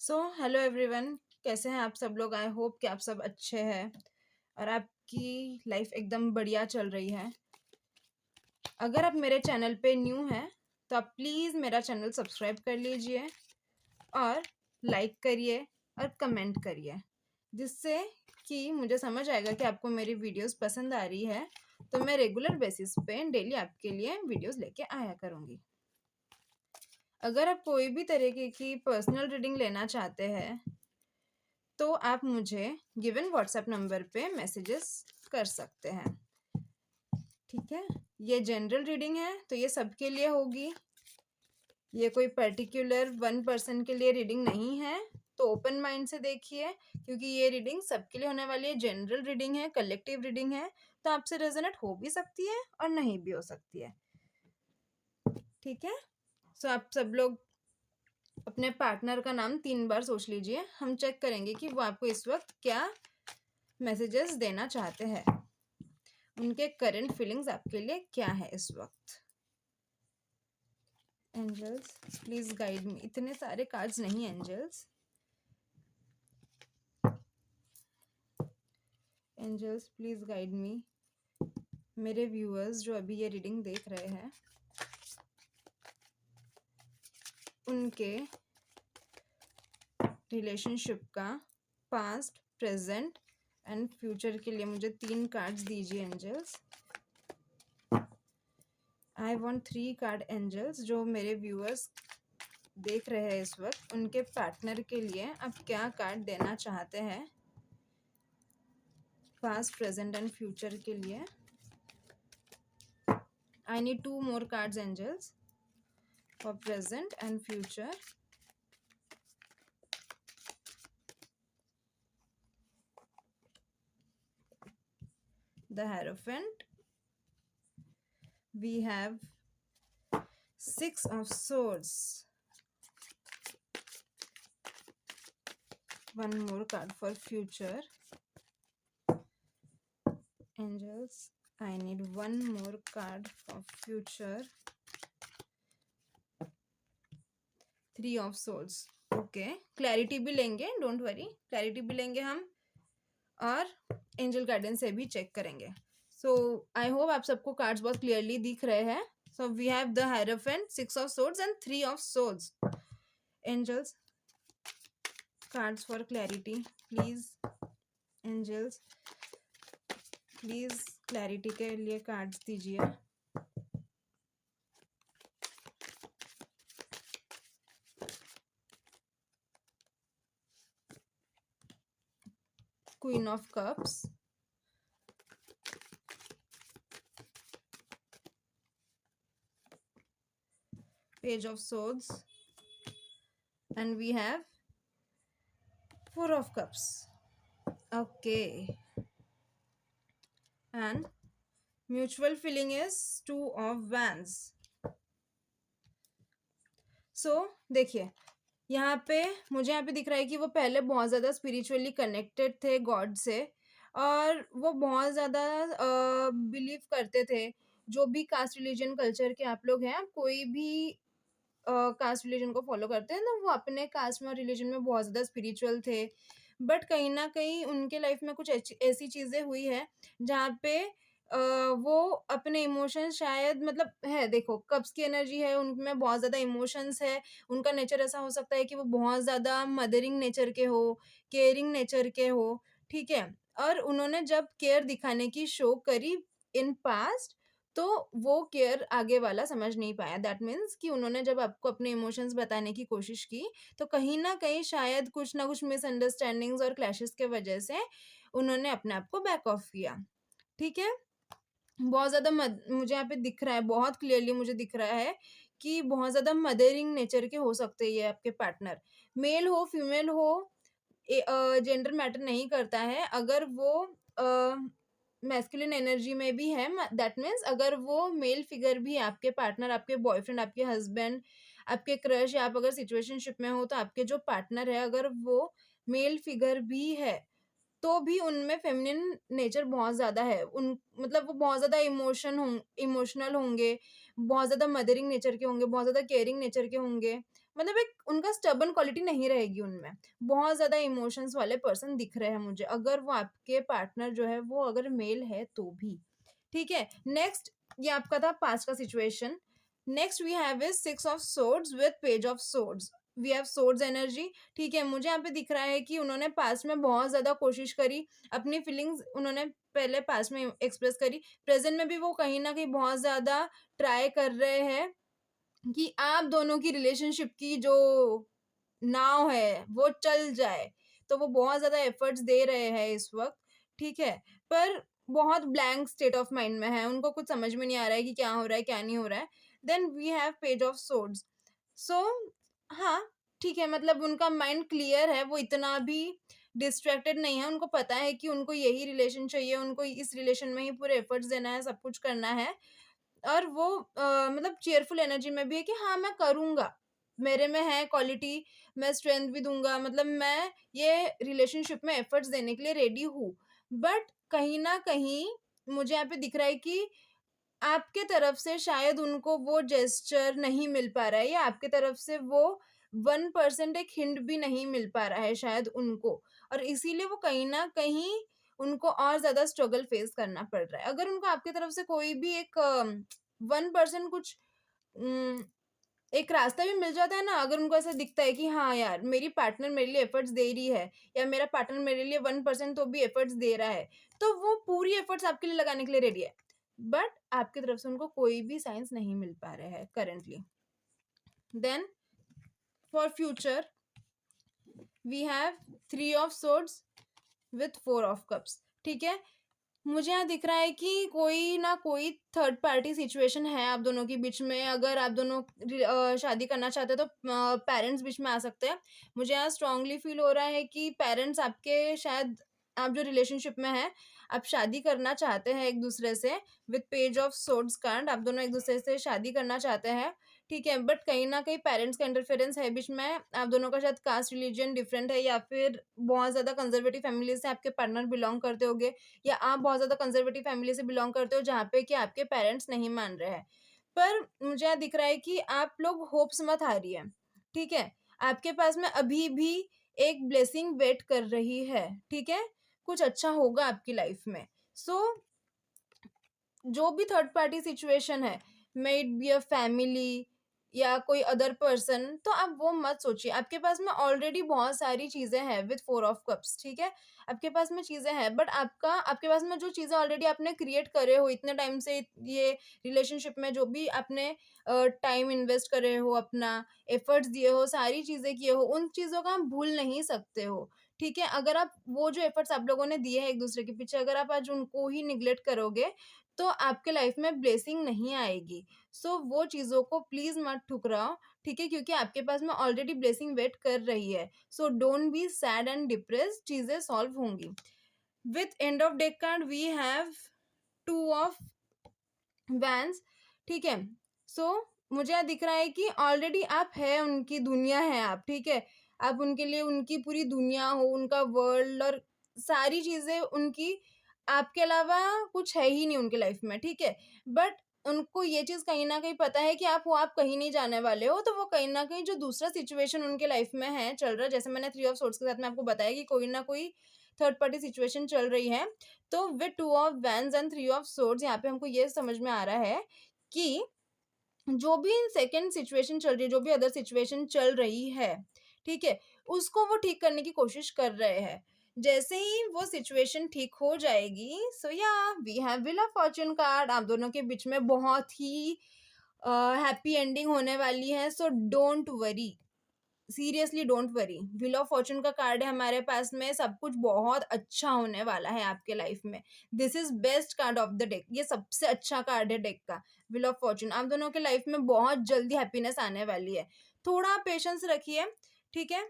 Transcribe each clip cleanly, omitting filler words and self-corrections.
Hello everyone. कैसे हैं आप सब लोग? आई होप कि आप सब अच्छे हैं और आपकी लाइफ एकदम बढ़िया चल रही है। अगर आप मेरे चैनल पे न्यू हैं तो आप प्लीज़ मेरा चैनल सब्सक्राइब कर लीजिए और लाइक करिए और कमेंट करिए, जिससे कि मुझे समझ आएगा कि आपको मेरी वीडियोस पसंद आ रही है, तो मैं रेगुलर बेसिस पे डेली आपके लिए वीडियोस लेके आया करूँगी। अगर आप कोई भी तरीके की पर्सनल रीडिंग लेना चाहते हैं तो आप मुझे गिवन व्हाट्सएप नंबर पे मैसेजेस कर सकते हैं। ठीक है, ये जनरल रीडिंग है तो ये सबके लिए होगी, ये कोई पर्टिकुलर वन पर्सन के लिए रीडिंग नहीं है। तो ओपन माइंड से देखिए, क्योंकि ये रीडिंग सबके लिए होने वाली है। जनरल रीडिंग है, कलेक्टिव रीडिंग है, तो आपसे रेजोनेट हो भी सकती है और नहीं भी हो सकती है। ठीक है, सो आप सब लोग अपने पार्टनर का नाम 3 बार सोच लीजिए। हम चेक करेंगे कि वो आपको इस वक्त क्या मैसेजेस देना चाहते हैं, उनके करंट फीलिंग्स आपके लिए क्या है इस वक्त। Angels please guide me. इतने सारे कार्ड्स नहीं angels. Angels please guide me. मेरे व्यूअर्स जो अभी ये रीडिंग देख रहे हैं, उनके रिलेशनशिप का पास्ट, प्रेजेंट एंड फ्यूचर के लिए मुझे 3 कार्ड्स दीजिए angels. I want 3 card angels. जो मेरे व्यूअर्स देख रहे हैं इस वक्त, उनके पार्टनर के लिए आप क्या कार्ड देना चाहते हैं पास्ट, प्रेजेंट एंड फ्यूचर के लिए। आई need 2 more cards angels for present and future. The Hierophant. We have 6 of Swords. One more card for future. Angels, I need one more card for future. 3 of Swords. Okay, clarity भी लेंगे, don't worry, clarity भी लेंगे हम और angel guidance से भी check करेंगे। सो I hope आप सबको कार्ड्स बहुत क्लियरली दिख रहे हैं। So we have the hierophant, 6 of Swords and 3 of Swords. Angels, cards for clarity, please. Angels, please clarity के लिए कार्ड्स दीजिए। Queen of cups, page of swords and we have 4 of cups. Okay, and mutual feeling is 2 of wands. So देखिए, यहाँ पे मुझे यहाँ पे दिख रहा है कि वो पहले बहुत ज़्यादा स्पिरिचुअली कनेक्टेड थे गॉड से, और वो बहुत ज़्यादा बिलीव करते थे। जो भी कास्ट रिलीजन कल्चर के आप लोग हैं, आप कोई भी कास्ट रिलीजन को फॉलो करते हैं, तो वो अपने कास्ट में और रिलीजन में बहुत ज़्यादा स्पिरिचुअल थे। बट कहीं ना कहीं उनके लाइफ में कुछ ऐसी चीज़ें हुई है जहाँ पे वो अपने इमोशंस शायद, मतलब है, देखो कप्स की एनर्जी है, उनमें बहुत ज़्यादा इमोशंस है। उनका नेचर ऐसा हो सकता है कि वो बहुत ज़्यादा मदरिंग नेचर के हो, केयरिंग नेचर के हो। ठीक है, और उन्होंने जब केयर दिखाने की शो करी इन पास्ट, तो वो केयर आगे वाला समझ नहीं पाया। दैट मीन्स कि उन्होंने जब आपको अपने इमोशंस बताने की कोशिश की, तो कहीं न कहीं शायद कुछ ना कुछ मिसअंडरस्टैंडिंग्स और क्लैशेस के वजह से उन्होंने अपने आप को बैक ऑफ किया। ठीक है? बहुत ज़्यादा मुझे यहाँ पे दिख रहा है, बहुत क्लियरली मुझे दिख रहा है कि बहुत ज़्यादा मदरिंग नेचर के हो सकते हैं ये आपके पार्टनर। मेल हो, फीमेल हो, जेंडर मैटर नहीं करता है। अगर वो मैस्कुलिन एनर्जी में भी है, दैट मीन्स अगर वो मेल फिगर भी है, आपके पार्टनर, आपके बॉयफ्रेंड, आपके हस्बैंड, आपके क्रश, या आप अगर सिचुएशनशिप में हो, तो आपके जो पार्टनर है अगर वो मेल फिगर भी है, तो भी उनमें फेमिनिन नेचर बहुत ज़्यादा है। मतलब वो बहुत ज़्यादा इमोशनल होंगे, बहुत ज़्यादा मदरिंग नेचर के होंगे, बहुत ज़्यादा केयरिंग नेचर के होंगे। मतलब एक उनका स्टबर्न क्वालिटी नहीं रहेगी उनमें। बहुत ज़्यादा इमोशंस वाले पर्सन दिख रहे हैं मुझे, अगर वो आपके पार्टनर जो है वो अगर मेल है तो भी। ठीक है? नेक्स्ट, ये आपका था पास्ट का situation. Next we have is 6 of swords with page of swords. We have swords energy. ठीक है? मुझे यहाँ पे दिख रहा है कि उन्होंने पास्ट में बहुत ज़्यादा कोशिश करी, अपनी फीलिंग्स उन्होंने पहले पास्ट में एक्सप्रेस करी। प्रेज़ेंट में भी वो कहीं न कहीं बहुत ज़्यादा ट्राई कर रहे हैं कि आप दोनों की रिलेशनशिप की जो नाव है, वो चल जाए। तो वो बहुत ज़्यादा एफर्ट्स दे रहे हैं इस वक़्त, ठीक है? पर बहुत ब्लैंक स्टेट ऑफ माइंड में है, उनको कुछ समझ में नहीं आ रहा है कि क्या हो रहा है, क्या नहीं हो रहा है। Then we have page of swords. So हाँ, ठीक है, मतलब उनका माइंड क्लियर है, वो इतना भी डिस्ट्रैक्टेड नहीं है, उनको पता है कि उनको यही रिलेशन चाहिए, उनको इस रिलेशन में ही पूरे एफर्ट्स देना है, सब कुछ करना है। और वो मतलब चीयरफुल एनर्जी में भी है कि हाँ, मैं करूँगा। मेरे में है क्वालिटी, मैं स्ट्रेंथ भी दूँगा, मतलब मैं ये रिलेशनशिप में एफर्ट्स देने के लिए रेडी हूँ। बट कहीं न कहीं मुझे यहाँ पे दिख रहा है कि आपके तरफ से शायद उनको वो जेस्चर नहीं मिल पा रहा है, या आपके तरफ से वो 1% एक हिंट भी नहीं मिल पा रहा है शायद उनको, और इसीलिए वो कहीं न कहीं उनको और ज़्यादा स्ट्रगल फेस करना पड़ रहा है। अगर उनको आपकी तरफ से कोई भी एक 1% कुछ उम, एक रास्ता भी मिल जाता है ना, अगर उनको ऐसा दिखता है कि हाँ यार, मेरी पार्टनर मेरे लिए एफर्ट्स दे रही है, या मेरा पार्टनर मेरे लिए 1% तो भी एफर्ट्स दे रहा है, तो वो पूरी एफर्ट्स आपके लिए लगाने के लिए रेडी है। बट आपकी तरफ से उनको कोई भी साइंस नहीं मिल पा रहे हैं currently. Then for future we have 3 of swords with 4 of cups. ठीक है? मुझे यहाँ दिख रहा है कि कोई ना कोई थर्ड पार्टी सिचुएशन है आप दोनों के बीच में। अगर आप दोनों शादी करना चाहते हैं तो पेरेंट्स बीच में आ सकते हैं। मुझे यहाँ स्ट्रांगली फील हो रहा है कि पेरेंट्स आपके शायद, आप जो रिलेशनशिप में हैं, आप शादी करना चाहते हैं एक दूसरे से। With page of swords card आप दोनों एक दूसरे से शादी करना चाहते हैं, ठीक है? बट कहीं न कहीं पेरेंट्स का इंटरफेरेंस है बीच में। आप दोनों का शायद कास्ट, रिलीजन डिफरेंट है, या फिर बहुत ज़्यादा कंज़र्वेटिव फैमिली से आपके पार्टनर बिलॉन्ग करते होंगे, या आप बहुत ज़्यादा कंज़र्वेटिव फैमिली से बिलॉन्ग करते हो जहाँ पे कि आपके पेरेंट्स नहीं मान रहे हैं। पर मुझे यहाँ दिख रहा है कि आप लोग होप्स मत हारिए, ठीक है? आपके पास में अभी भी एक ब्लेसिंग वेट कर रही है, ठीक है? कुछ अच्छा होगा आपकी लाइफ में। सो जो भी थर्ड पार्टी सिचुएशन है, may it be a family या कोई अदर पर्सन, तो आप वो मत सोचिए। आपके पास में ऑलरेडी बहुत सारी चीज़ें हैं विद 4 ऑफ कप्स, ठीक है? आपके पास में चीज़ें हैं, बट आपके पास में जो चीज़ें ऑलरेडी आपने क्रिएट करे हो इतने टाइम से, ये रिलेशनशिप में जो भी आपने टाइम इन्वेस्ट करे हो, अपना एफर्ट्स दिए हो, सारी चीज़ें किए हो, उन चीज़ों का आप भूल नहीं सकते हो, ठीक है? अगर आप वो जो एफर्ट्स आप लोगों ने दिए हैं एक-दूसरे के पीछे, अगर आप आज उनको ही नेग्लेक्ट करोगे, तो आपके लाइफ में ब्लेसिंग नहीं आएगी। सो वो चीज़ों को प्लीज़ मत ठुकराओ, ठीक है? क्योंकि आपके पास में ऑलरेडी ब्लेसिंग वेट कर रही है। So don't be sad and depressed, चीज़ें सॉल्व होंगी। With end of deck card we have 2 of wands, ठीक है? सो मुझे यहाँ दिख रहा है कि ऑलरेडी आप हैं, उनकी दुनिया है आप, ठीक है? आप उनके लिए उनकी पूरी दुनिया हो, उनका वर्ल्ड, और सारी चीज़ें उनकी, आपके अलावा कुछ है ही नहीं उनके लाइफ में, ठीक है? बट उनको ये चीज़ कहीं न कहीं पता है कि आप कहीं नहीं जाने वाले हो, तो वो कहीं न कहीं जो दूसरा सिचुएशन उनके लाइफ में है, चल रहा है, जैसे मैंने 3 ऑफ सोर्ड्स के साथ में आपको बताया कि कोई ना कोई थर्ड पार्टी सिचुएशन चल रही है। तो with 2 of vans and 3 of swords यहाँ पे हमको ये समझ में आ रहा है कि जो भी सेकंड सिचुएशन चल रही है, जो भी अदर सिचुएशन चल रही है, ठीक है? उसको वो ठीक करने की कोशिश कर रहे हैं। जैसे ही वो सिचुएशन ठीक हो जाएगी, सो या we have wheel of fortune card, आप दोनों के बीच में बहुत ही हैप्पी एंडिंग होने वाली है, so don't worry. Seriously don't worry. Wheel of Fortune का कार्ड है हमारे पास में, सब कुछ बहुत अच्छा होने वाला है आपके लाइफ में। This is best card of the deck, ये सबसे अच्छा कार्ड है डेक का, व्हील ऑफ फॉर्च्यून। आप दोनों के लाइफ में बहुत जल्दी हैप्पीनेस आने वाली है। थोड़ा पेशेंस रखिए, ठीक है?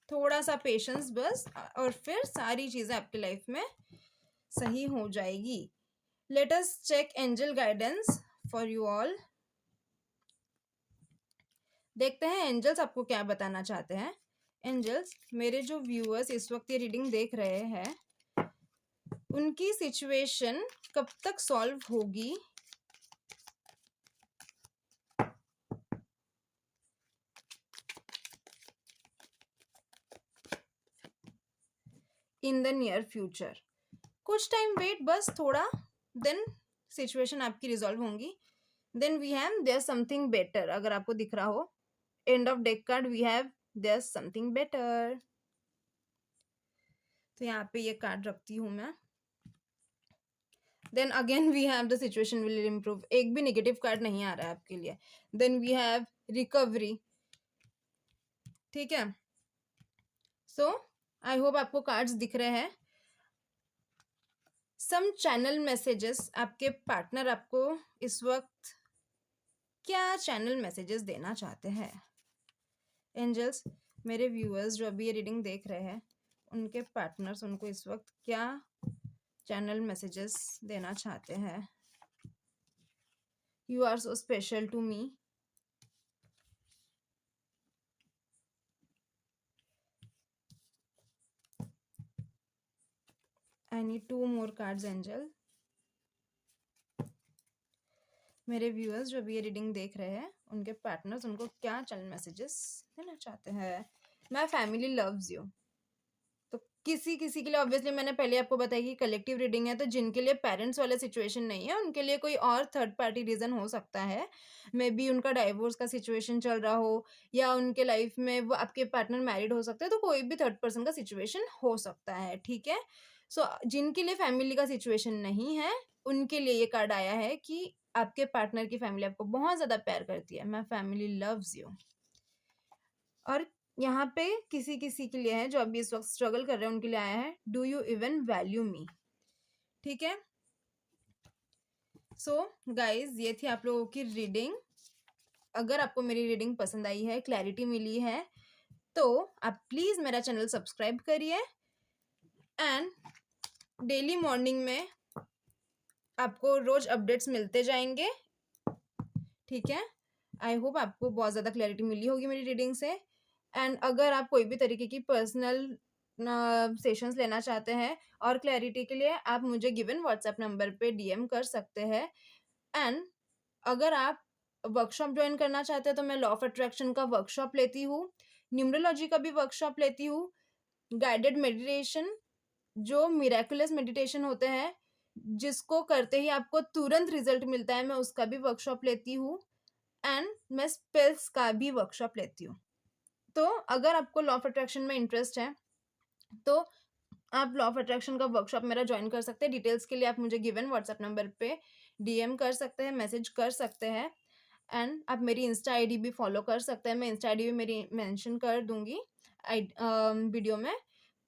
थोड़ा सा पेशेंस बस, और फिर सारी चीजें आपकी लाइफ में सही हो जाएगी। Let us check angel guidance for you all. देखते हैं एंजल्स आपको क्या बताना चाहते हैं। एंजल्स, मेरे जो व्यूअर्स इस वक्त ये रीडिंग देख रहे हैं, उनकी सिचुएशन कब तक सॉल्व होगी, इन द नियर फ्यूचर। कुछ टाइम वेट, बस थोड़ा, देन सिचुएशन आपकी रिजॉल्व होंगी। Then we have there something better, अगर आपको दिख रहा हो end of deck card we have there something better. तो यहाँ पे ये कार्ड रखती हूँ मैं। Then again we have the situation will improve, एक भी नेगेटिव कार्ड नहीं आ रहा है आपके लिए। देन वी हैव रिकवरी, ठीक है। सो आई होप आपको कार्ड्स दिख रहे हैं। सम चैनल मैसेजेस, आपके पार्टनर आपको इस वक्त क्या चैनल मैसेजेस देना चाहते हैं? एंजल्स, मेरे व्यूअर्स जो अभी ये रीडिंग देख रहे हैं, उनके पार्टनर्स उनको इस वक्त क्या चैनल मैसेजेस देना चाहते हैं? You are so special to me. I need 2 more cards, angel. मेरे व्यूअर्स जो अभी ये रीडिंग देख रहे हैं, उनके पार्टनर्स उनको क्या चैनल मैसेजेस देना चाहते हैं? My family loves you. तो किसी किसी के लिए ऑब्वियसली मैंने पहले आपको बताया कि कलेक्टिव रीडिंग है, तो जिनके लिए पेरेंट्स वाला सिचुएशन नहीं है, उनके लिए कोई और थर्ड पार्टी रीजन हो सकता है। मे बी उनका डाइवोर्स का सिचुएशन चल रहा हो, या उनके लाइफ में वो आपके पार्टनर मैरिड हो सकते हैं, तो कोई भी थर्ड पर्सन का सिचुएशन हो सकता है, ठीक है। सो जिनके लिए फैमिली का सिचुएशन नहीं है, उनके लिए ये कार्ड आया है कि आपके पार्टनर की फैमिली आपको बहुत ज्यादा प्यार करती है। My family loves you. और यहाँ पे किसी किसी के लिए है जो अभी इस वक्त स्ट्रगल कर रहे हैं, उनके लिए आया है डू यू इवन वैल्यू मी, ठीक है। सो गाइज, ये थी आप लोगों की रीडिंग। अगर आपको मेरी रीडिंग पसंद आई है, क्लैरिटी मिली है, तो आप प्लीज मेरा चैनल सब्सक्राइब करिए। एंड डेली मॉर्निंग में आपको रोज अपडेट्स मिलते जाएंगे, ठीक है। आई होप आपको बहुत ज़्यादा क्लैरिटी मिली होगी मेरी रीडिंग से। एंड अगर आप कोई भी तरीके की पर्सनल सेशंस लेना चाहते हैं और क्लैरिटी के लिए, आप मुझे गिवन व्हाट्सएप नंबर पे डीएम कर सकते हैं। एंड अगर आप वर्कशॉप ज्वाइन करना चाहते हैं, तो मैं लॉ ऑफ अट्रैक्शन का वर्कशॉप लेती हूँ, न्यूमरोलॉजी का भी वर्कशॉप लेती हूँ, गाइडेड मेडिटेशन जो मिराकुलस मेडिटेशन होते हैं, जिसको करते ही आपको तुरंत रिजल्ट मिलता है, मैं उसका भी वर्कशॉप लेती हूँ। एंड मैं स्पेल्स का भी वर्कशॉप लेती हूँ। तो अगर आपको लॉ ऑफ अट्रैक्शन में इंटरेस्ट है, तो आप लॉ ऑफ अट्रैक्शन का वर्कशॉप मेरा ज्वाइन कर सकते हैं। डिटेल्स के लिए आप मुझे गिवन व्हाट्सएप नंबर पे डीएम कर सकते हैं, मैसेज कर सकते हैं। एंड आप मेरी इंस्टा आईडी भी फॉलो कर सकते हैं, मैं इंस्टा आईडी भी मेरी मेंशन कर दूंगी वीडियो में।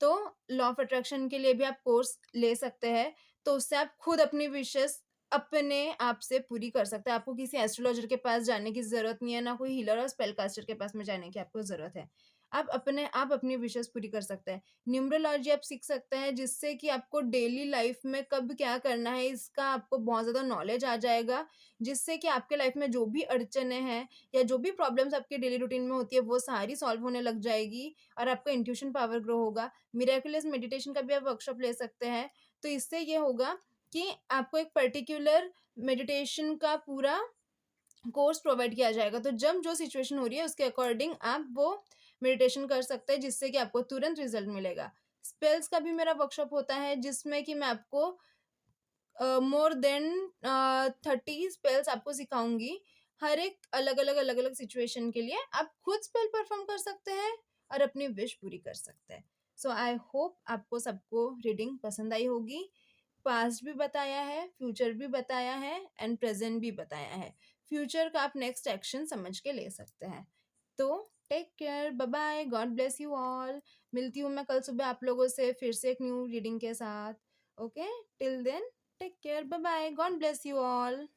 तो लॉ ऑफ अट्रैक्शन के लिए भी आप कोर्स ले सकते हैं, तो उससे आप खुद अपनी विशेस अपने आप से पूरी कर सकते हैं। आपको किसी एस्ट्रोलॉजर के पास जाने की ज़रूरत नहीं है, ना कोई हीलर और स्पेल कास्टर के पास में जाने की आपको ज़रूरत है। आप अपने आप अपनी विशेस पूरी कर सकते हैं। न्यूमरोलॉजी आप सीख सकते हैं, जिससे कि आपको डेली लाइफ में कब क्या करना है, इसका आपको बहुत ज़्यादा नॉलेज आ जाएगा, जिससे कि आपके लाइफ में जो भी अड़चनें हैं या जो भी प्रॉब्लम्स आपके डेली रूटीन में होती है, वो सारी सॉल्व होने लग जाएगी और आपका इंट्यूशन पावर ग्रो होगा। मिरेकुलस मेडिटेशन का भी आप वर्कशॉप ले सकते हैं। तो इससे ये होगा कि आपको एक पर्टिकुलर मेडिटेशन का पूरा कोर्स प्रोवाइड किया जाएगा। तो जब जो सिचुएशन हो रही है, उसके अकॉर्डिंग आप वो मेडिटेशन कर सकते हैं, जिससे कि आपको तुरंत रिजल्ट मिलेगा। स्पेल्स का भी मेरा वर्कशॉप होता है, जिसमें कि मैं आपको मोर देन 30 स्पेल्स आपको सिखाऊंगी। हर एक अलग अलग सिचुएशन के लिए आप खुद स्पेल परफॉर्म कर सकते हैं और अपनी विश पूरी कर सकते हैं। सो आई होप आपको सबको रीडिंग पसंद आई होगी। पास्ट भी बताया है, फ्यूचर भी बताया है एंड प्रेजेंट भी बताया है। फ्यूचर का आप नेक्स्ट एक्शन समझ के ले सकते हैं। तो take care, bye bye, God bless you all. मिलती हूँ मैं कल सुबह आप लोगों से फिर से एक न्यू रीडिंग के साथ। Okay, till then take care, bye bye, God bless you all.